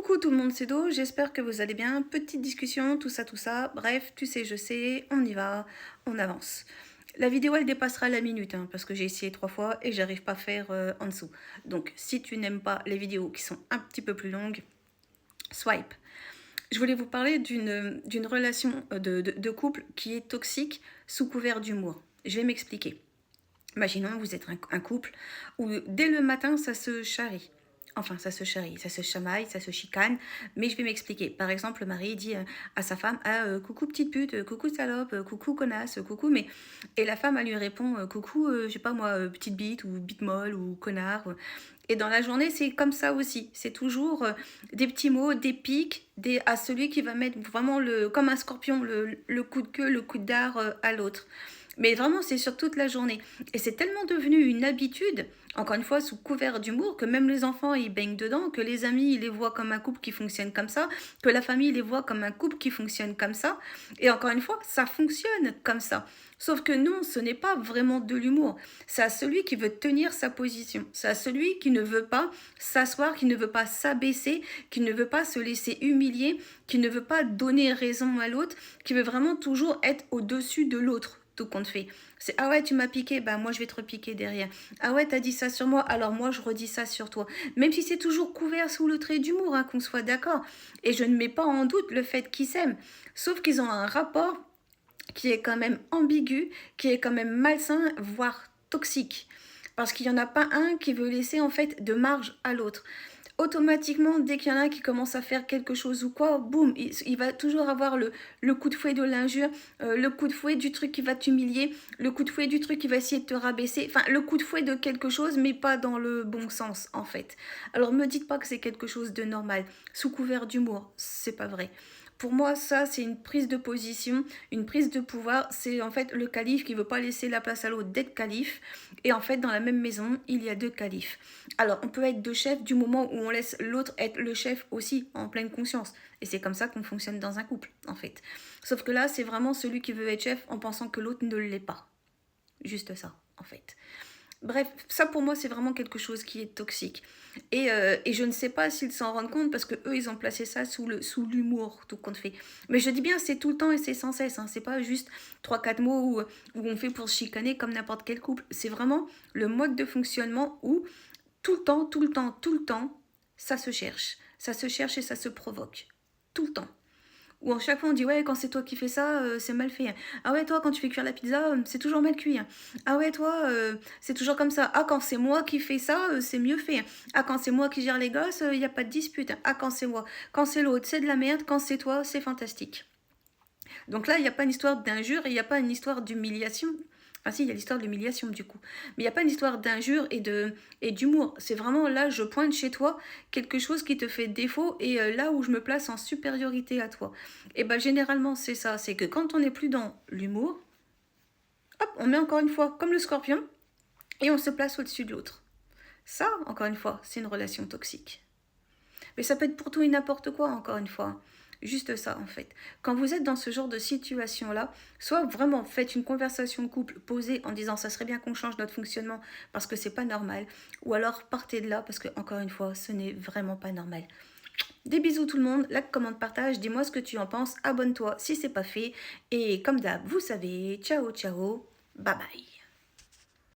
Coucou tout le monde, c'est Do, j'espère que vous allez bien. Petite discussion, tout ça. Bref, tu sais, je sais, on y va, on avance. La vidéo, elle dépassera la minute, parce que j'ai essayé 3 fois et j'arrive pas à faire en dessous. Donc, si tu n'aimes pas les vidéos qui sont un petit peu plus longues, swipe. Je voulais vous parler d'une relation de couple qui est toxique sous couvert d'humour. Je vais m'expliquer. Imaginons, vous êtes un couple où dès le matin, ça se charrie. Enfin, ça se charrie, ça se chamaille, ça se chicane, mais je vais m'expliquer. Par exemple, le mari dit à sa femme, coucou petite pute, coucou salope, coucou connasse, coucou, mais... Et la femme, elle lui répond, coucou, je sais pas moi, petite bite, ou bite molle, ou connard. Et dans la journée, c'est comme ça aussi. C'est toujours des petits mots, des pics, à celui qui va mettre vraiment, comme un scorpion, le coup de queue, le coup de dard à l'autre. Mais vraiment, c'est sur toute la journée. Et c'est tellement devenu une habitude, encore une fois, sous couvert d'humour, que même les enfants, ils baignent dedans, que les amis, ils les voient comme un couple qui fonctionne comme ça, que la famille les voit comme un couple qui fonctionne comme ça. Et encore une fois, ça fonctionne comme ça. Sauf que non, ce n'est pas vraiment de l'humour. C'est à celui qui veut tenir sa position. C'est à celui qui ne veut pas s'asseoir, qui ne veut pas s'abaisser, qui ne veut pas se laisser humilier, qui ne veut pas donner raison à l'autre, qui veut vraiment toujours être au-dessus de l'autre. Tout compte fait. C'est ah ouais, tu m'as piqué, bah moi je vais te repiquer derrière. Ah ouais, t'as dit ça sur moi, alors moi je redis ça sur toi. Même si c'est toujours couvert sous le trait d'humour, qu'on soit d'accord. Et je ne mets pas en doute le fait qu'ils s'aiment. Sauf qu'ils ont un rapport qui est quand même ambigu, qui est quand même malsain, voire toxique. Parce qu'il n'y en a pas un qui veut laisser en fait de marge à l'autre. Automatiquement, dès qu'il y en a un qui commence à faire quelque chose ou quoi, boum, il va toujours avoir le coup de fouet de l'injure, le coup de fouet du truc qui va t'humilier, le coup de fouet du truc qui va essayer de te rabaisser, enfin le coup de fouet de quelque chose, mais pas dans le bon sens en fait. Alors me dites pas que c'est quelque chose de normal, sous couvert d'humour, c'est pas vrai. Pour moi, ça, c'est une prise de position, une prise de pouvoir. C'est en fait le calife qui ne veut pas laisser la place à l'autre d'être calife. Et en fait, dans la même maison, il y a deux califes. Alors, on peut être deux chefs du moment où on laisse l'autre être le chef aussi, en pleine conscience. Et c'est comme ça qu'on fonctionne dans un couple, en fait. Sauf que là, c'est vraiment celui qui veut être chef en pensant que l'autre ne l'est pas. Juste ça, en fait. Bref, ça pour moi c'est vraiment quelque chose qui est toxique. Et je ne sais pas s'ils s'en rendent compte parce que eux ils ont placé ça sous l'humour, tout compte fait. Mais je dis bien c'est tout le temps et c'est sans cesse, c'est pas juste 3-4 mots où on fait pour se chicaner comme n'importe quel couple. C'est vraiment le mode de fonctionnement où tout le temps, ça se cherche. Ça se cherche et ça se provoque. Tout le temps. Ou à chaque fois on dit ouais quand c'est toi qui fais ça c'est mal fait. Ah ouais toi quand tu fais cuire la pizza c'est toujours mal cuit. Ah ouais toi c'est toujours comme ça. Ah quand c'est moi qui fais ça c'est mieux fait. Ah quand c'est moi qui gère les gosses il n'y a pas de dispute. Ah quand c'est moi. Quand c'est l'autre c'est de la merde. Quand c'est toi c'est fantastique. Donc là il n'y a pas une histoire d'injure et il n'y a pas une histoire d'humiliation. Enfin si, il y a l'histoire de l'humiliation du coup. Mais il n'y a pas une histoire d'injure et d'humour. C'est vraiment là, je pointe chez toi quelque chose qui te fait défaut et là où je me place en supériorité à toi. Et bien généralement c'est ça, c'est que quand on n'est plus dans l'humour, hop, on met encore une fois comme le scorpion et on se place au-dessus de l'autre. Ça, encore une fois, c'est une relation toxique. Mais ça peut être pour tout et n'importe quoi, encore une fois. Juste ça, en fait. Quand vous êtes dans ce genre de situation-là, soit vraiment faites une conversation de couple posée en disant ça serait bien qu'on change notre fonctionnement parce que c'est pas normal, ou alors partez de là parce que, encore une fois, ce n'est vraiment pas normal. Des bisous tout le monde, like, commente, partage, dis-moi ce que tu en penses, abonne-toi si c'est pas fait, et comme d'hab, vous savez, ciao ciao, bye bye.